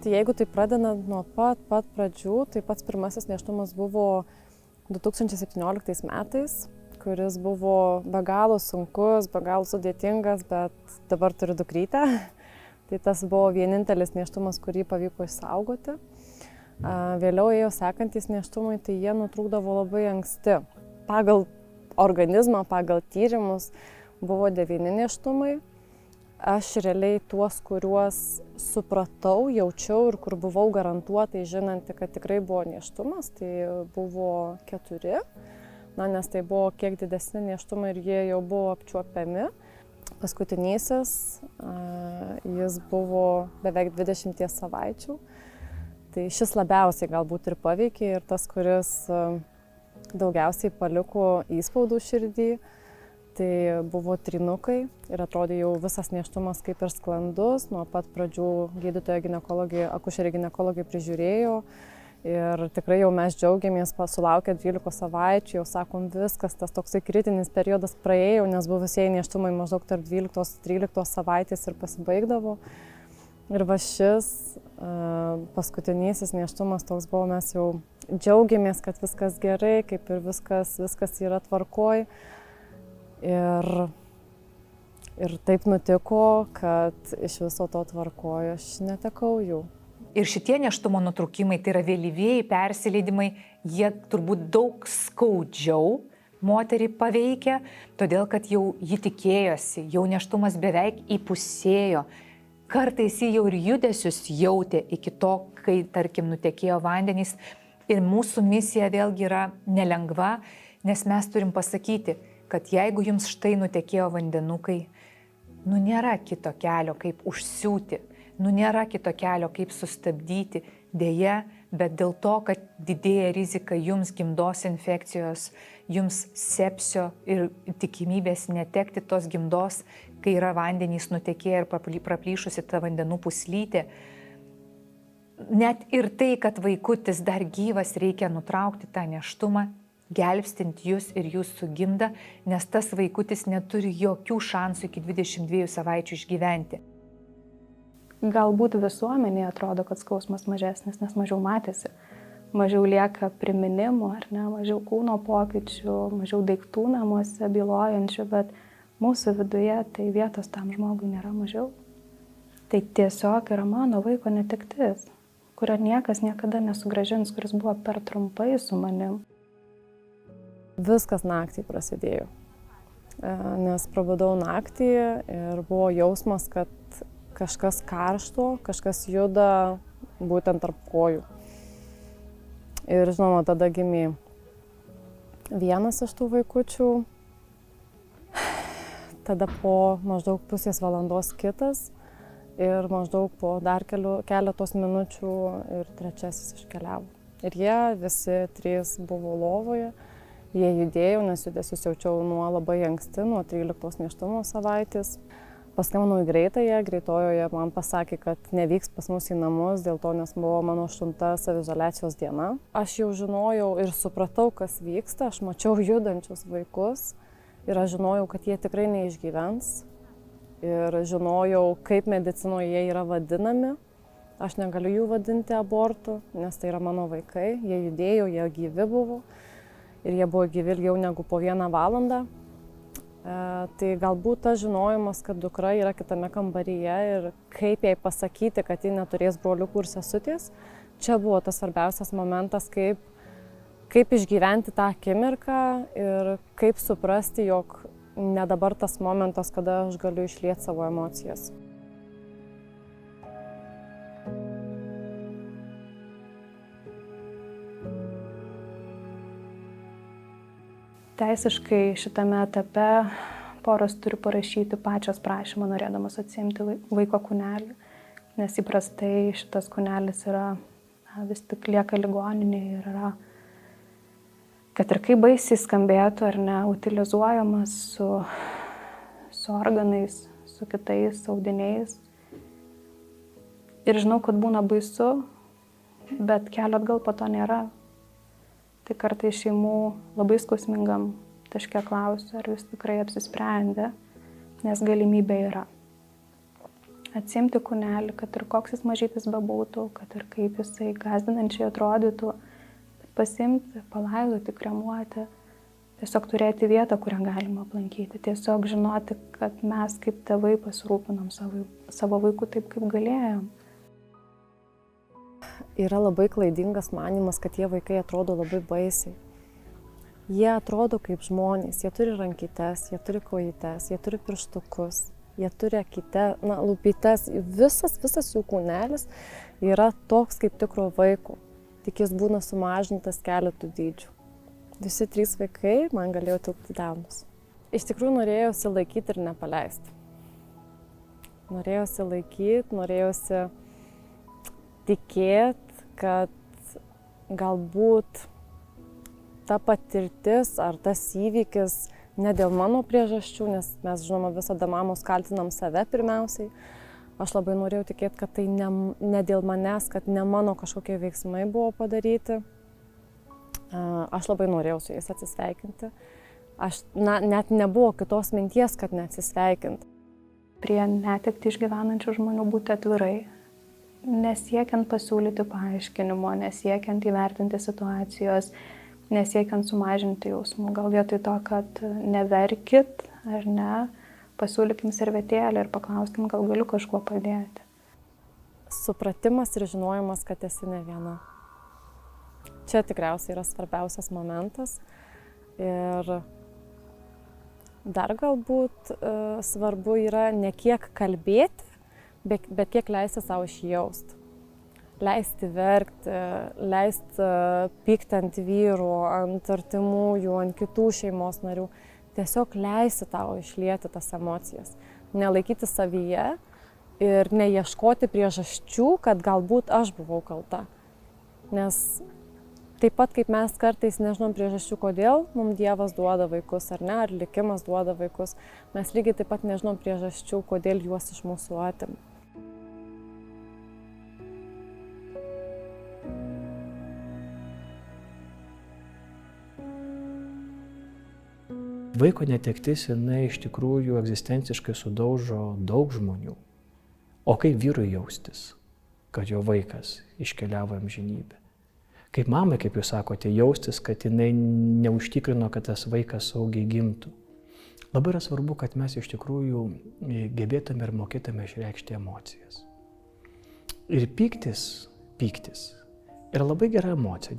Tai jeigu tai pradedant nuo pat pradžių, tai pats pirmasis nėštumas buvo 2017 metais, kuris buvo be galo sunkus, be galo sudėtingas, bet dabar turiu dukrytę. Tai tas buvo vienintelis nėštumas, kurį pavyko išsaugoti. Vėliau ėjo sekantys nėštumai, tai jie nutrūkdavo labai anksti. Pagal organizmą, pagal tyrimus buvo 9 nėštumai. Aš realiai tuos, kuriuos supratau, jaučiau ir kur buvau garantuotai žinanti, kad tikrai buvo nėštumas, tai buvo 4. Nes tai buvo kiek didesni nėštumai ir jie jau buvo apčiuopiami. Paskutinysis, jis buvo beveik 20 savaičių. Tai šis labiausiai galbūt ir paveikė ir tas, kuris daugiausiai paliko įspaudų širdį. Tai buvo trynukai ir atrodė jau visas nėštumas kaip ir sklandus. Nuo pat pradžių gydytoja ginekologė, akušerė ginekologė prižiūrėjo. Ir tikrai jau mes džiaugiamės, sulaukę 12 savaičių, jau sakom viskas, tas toksai kritinis periodas praėjo, nes buvusieji nėštumai maždaug tarp 12-13 savaitės ir pasibaigdavo. Ir va šis paskutinysis nėštumas toks buvo, mes jau džiaugiamės, kad viskas gerai, kaip ir viskas yra tvarkoj. Ir taip nutiko, kad iš viso to tvarkojo aš netekau jų. Ir šitie nėštumo nutrūkimai, tai yra vėlyvieji persileidimai, jie turbūt daug skaudžiau moterį paveikia, todėl kad jau ji tikėjosi, jau nėštumas beveik įpusėjo. Kartais ji jau ir judesius jautė iki to, kai, tarkim, nutekėjo vandenys. Ir mūsų misija vėlgi yra nelengva, nes mes turim pasakyti, kad jeigu jums štai nutekėjo vandenukai, nėra kito kelio, kaip užsiūti. Nėra kito kelio, kaip sustabdyti, dėja, bet dėl to, kad didėja rizika jums gimdos infekcijos, jums sepsio ir tikimybės netekti tos gimdos, kai yra vandenys nutekėję ir praplyšusi ta vandenų puslytė. Net ir tai, kad vaikutis dar gyvas, reikia nutraukti tą nėštumą, gelbstint jūs ir jūsų gimdą, nes tas vaikutis neturi jokių šansų iki 22 savaičių išgyventi. Galbūt visuomenėje atrodo, kad skausmas mažesnis, nes mažiau matėsi. Mažiau lieka priminimų, ar ne, mažiau kūno pokyčių, mažiau daiktų namuose bylojančių, bet mūsų viduje tai vietos tam žmogui nėra mažiau. Tai tiesiog yra mano vaiko netektis, kurio niekas niekada nesugrąžins, kuris buvo per trumpai su manim. Viskas naktį prasidėjo, nes prabudau naktį ir buvo jausmas, kad kažkas karšto, kažkas juda būtent tarp kojų. Ir žinoma, tada gimė vienas iš tų vaikučių, tada po maždaug pusės valandos kitas ir maždaug po dar keletos minučių ir trečiasis iškeliavo. Ir jie visi 3 buvo lovoje. Jie judėjo, nes judesius jaučiau nuo labai anksti, nuo 13 nėštumo savaitės. Paskambinau į greitąją, greitojoje man pasakė, kad nevyks pas mus į namus, dėl to, nes buvo mano 8. saviizoliacijos diena. Aš jau žinojau ir supratau, kas vyksta, aš mačiau judančius vaikus ir aš žinojau, kad jie tikrai neišgyvens. Ir žinojau, kaip medicinoje jie yra vadinami. Aš negaliu jų vadinti abortu, nes tai yra mano vaikai, jie judėjo, jie gyvi buvo. Ir jie buvo gyvi ilgiau negu po 1 valandą. Tai galbūt tas žinojimas, kad dukra yra kitame kambaryje ir kaip jai pasakyti, kad ji neturės broliukų ir sesutės, čia buvo tas svarbiausias momentas, kaip išgyventi tą akimirką ir kaip suprasti, jog ne dabar tas momentas, kada aš galiu išlieti savo emocijas. Teisiškai šitame etape poros turi parašyti pačios prašymą, norėdamas atsiimti vaiko kūnelį, nes įprastai šitas kūnelis yra vis tik lieka ligoninėje ir yra, kad ir kaip baisiai skambėtų ar ne, utilizuojamas su organais, su kitais audiniais. Ir žinau, kad būna baisu, bet kelio atgal po to nėra. Tai kartais šeimų labai skausmingam taške klausiu, ar jūs tikrai apsisprendę, nes galimybė yra. atsimti kūnelį, kad ir koks jis mažytis bebūtų, kad ir kaip jisai gąsdinančiai atrodytų, pasimti, palaidoti, kremuoti, tiesiog turėti vietą, kurią galima aplankyti, tiesiog žinoti, kad mes kaip tėvai pasirūpinom savo vaikų taip, kaip galėjom. Yra labai klaidingas manimas, kad tie vaikai atrodo labai baisiai. Jie atrodo kaip žmonės, jie turi rankytes, jie turi kojytes, jie turi pirštukus, jie turi lūpytes, visas jų kūnelis yra toks kaip tikro vaiko, tik jis būna sumažintas keletų dydžių. Visi 3 vaikai man galėjo tilpti delnus. Iš tikrųjų norėjosi laikyti ir nepaleisti. Norėjosi laikyti, norėjosi tikėti, kad galbūt ta patirtis ar tas įvykis ne dėl mano priežasčių, nes mes, žinoma, visada mamos kaltinam save pirmiausiai. Aš labai norėjau tikėti, kad tai ne dėl manęs, kad ne mano kažkokie veiksmai buvo padaryti. Aš labai norėjau su jais atsisveikinti. Net nebuvo kitos minties, kad neatsisveikinti. Prie netektį išgyvenančių žmonių būti atvirai, nesiekiant pasiūlyti paaiškinimo, nesiekiant įvertinti situacijos, nesiekiant sumažinti jausmų. Gal vietoj to, kad neverkit ar ne, pasiūlykim servetėlę ir paklauskim, gal galiu kažkuo padėti. Supratimas ir žinojimas, kad esi ne viena. Čia tikriausiai yra svarbiausias momentas. Ir dar galbūt svarbu yra ne kiek kalbėti, bet kiek leisti savo išjausti. Leisti verkti, leisti pykti ant vyrų, ant artimųjų, ant kitų šeimos narių. Tiesiog leisti tau išlieti tas emocijas. Nelaikyti savyje ir neieškoti priežasčių, kad galbūt aš buvau kalta. Nes taip pat kaip mes kartais nežinom priežasčių, kodėl mums Dievas duoda vaikus ar ne, ar likimas duoda vaikus, mes lygiai taip pat nežinom priežasčių, kodėl juos iš mūsų atima. Vaiko netektis, jinai iš tikrųjų egzistenciškai sudaužo daug žmonių. O kaip vyrui jaustis, kad jo vaikas iškeliavo amžinybę? Kaip mamai, kaip jūs sakote, jaustis, kad jinai neužtikrino, kad tas vaikas saugiai gimtų? Labai yra svarbu, kad mes iš tikrųjų gebėtume ir mokėtume išreikšti emocijas. Ir pyktis yra labai gera emocija,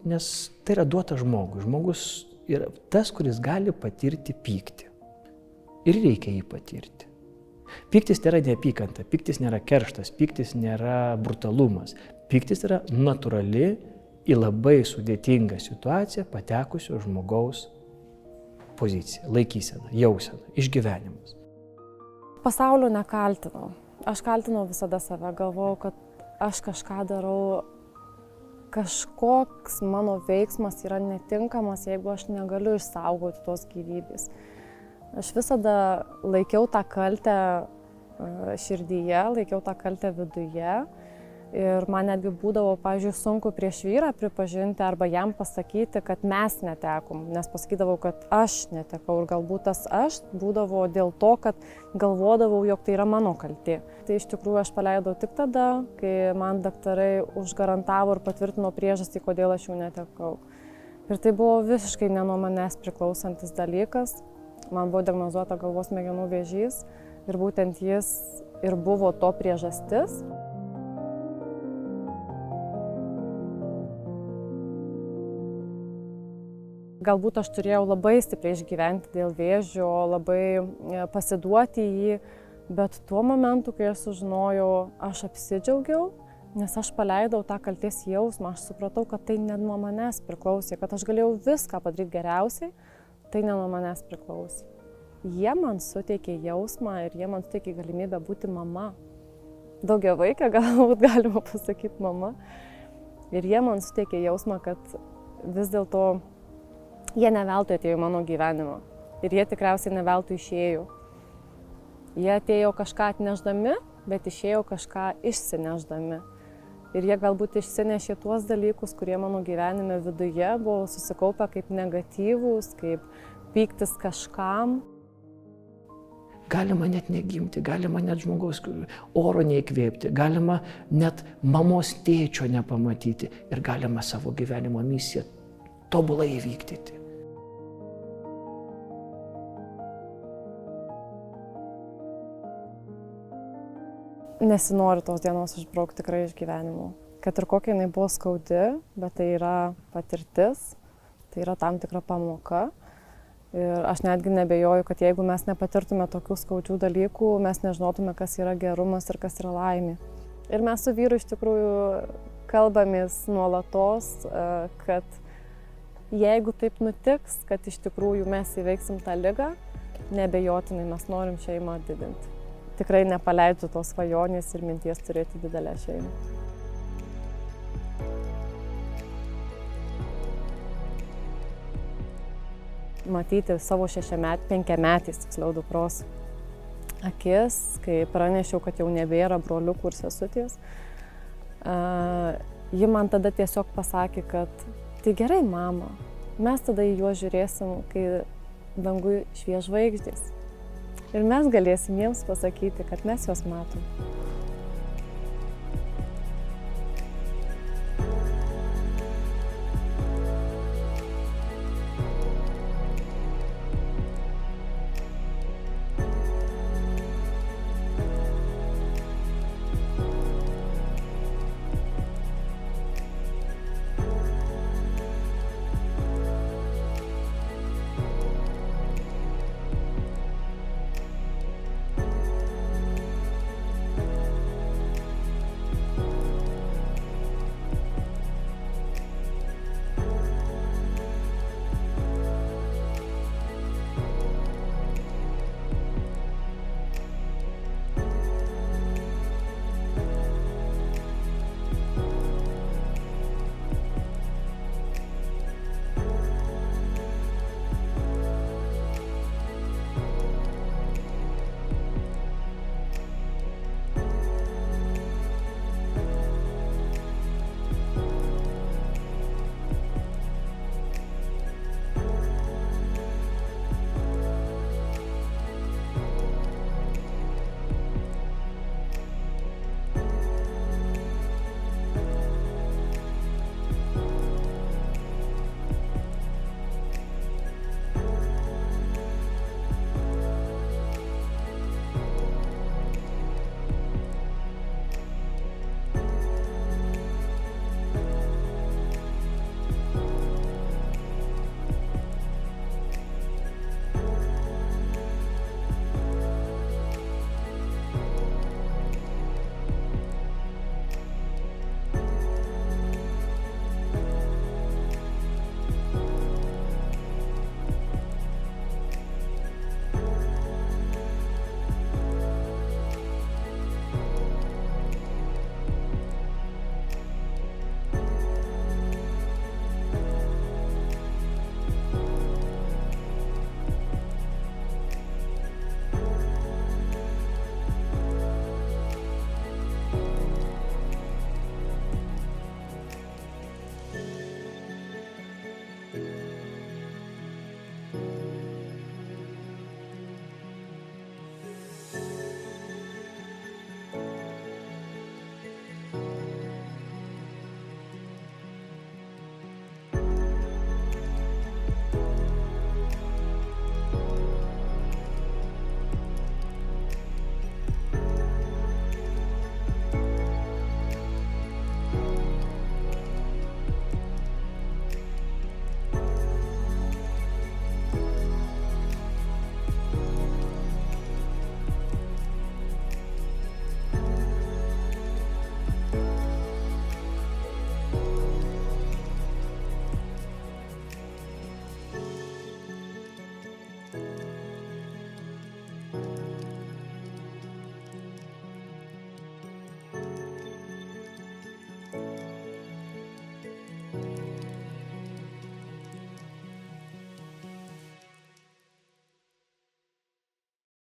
nes tai yra duota žmogui. Žmogus yra tas, kuris gali patirti pyktį. Ir reikia jį patirti. Pyktis nėra neapykanta, pyktis nėra kerštas, pyktis nėra brutalumas. Pyktis yra natūrali į labai sudėtingą situaciją patekusio žmogaus pozicija, laikysena, jausena, išgyvenimas. Pasaulio nekaltinau. Aš kaltinau visada save, galvojau, kad aš kažką darau, kažkoks mano veiksmas yra netinkamas, jeigu aš negaliu išsaugoti tos gyvybės. Aš visada laikiau tą kaltę širdyje, laikiau tą kaltę viduje ir man netgi būdavo, pavyzdžiui, sunku prieš vyrą pripažinti arba jam pasakyti, kad mes netekom, nes pasakydavau, kad aš netekau ir galbūt tas aš būdavo dėl to, kad galvodavau, jog tai yra mano kaltė. Tai iš tikrųjų aš paleidau tik tada, kai man daktarai užgarantavo ir patvirtino priežastį, kodėl aš jų netekau. Ir tai buvo visiškai ne nuo manęs priklausantis dalykas. Man buvo diagnozuota galvos smegenų vėžys ir būtent jis ir buvo to priežastis. Galbūt aš turėjau labai stipriai išgyventi dėl vėžio, labai pasiduoti jį, bet tuo momentu, kai aš sužinojau, aš apsidžiaugiau, nes aš paleidau tą kaltės jausmą, aš supratau, kad tai ne nuo manęs priklausė, kad aš galėjau viską padaryti geriausiai, tai ne nuo manęs priklausė. Jie man suteikė jausmą ir jie man suteikė galimybę būti mama. Daugiavaikė galbūt galima pasakyti mama. Ir jie man suteikė jausmą, kad vis dėlto jie ne veltui atėjo į mano gyvenimą. Ir jie tikriausiai ne veltui išėjo. Jie atėjo kažką atnešdami, bet išėjo kažką išsineždami. Ir jie galbūt išsinešė tuos dalykus, kurie mano gyvenime viduje buvo susikaupę kaip negatyvūs, kaip pyktis kažkam. galima net negimti, galima net žmogaus oro neįkvėpti, galima net mamos tėčio nepamatyti ir galima savo gyvenimo misiją tobulai įvykdyti. Nesinori tos dienos išbraukti tikrai iš gyvenimo. Kad ir kokia jinai buvo skaudi, bet tai yra patirtis, tai yra tam tikra pamoka. Ir aš netgi nebejoju, kad jeigu mes nepatirtume tokių skaudžių dalykų, mes nežinotume, kas yra gerumas ir kas yra laimė. Ir mes su vyru iš tikrųjų kalbamės nuolatos, kad jeigu taip nutiks, kad iš tikrųjų mes įveiksim tą ligą, nebejotinai mes norim šeimą didinti. Tikrai nepaleidžiu tos svajonės ir minties turėti didelę šeimą. Matyti savo 5-metės, tiksliau dukros akis, kai pranešiau, kad jau nebėra broliukų ir sesutės. Ji man tada tiesiog pasakė, kad tai gerai, mama, mes tada į juos žiūrėsim, kai dangui švies žvaigždės. Ir mes galėsim jiems pasakyti, kad mes juos matom.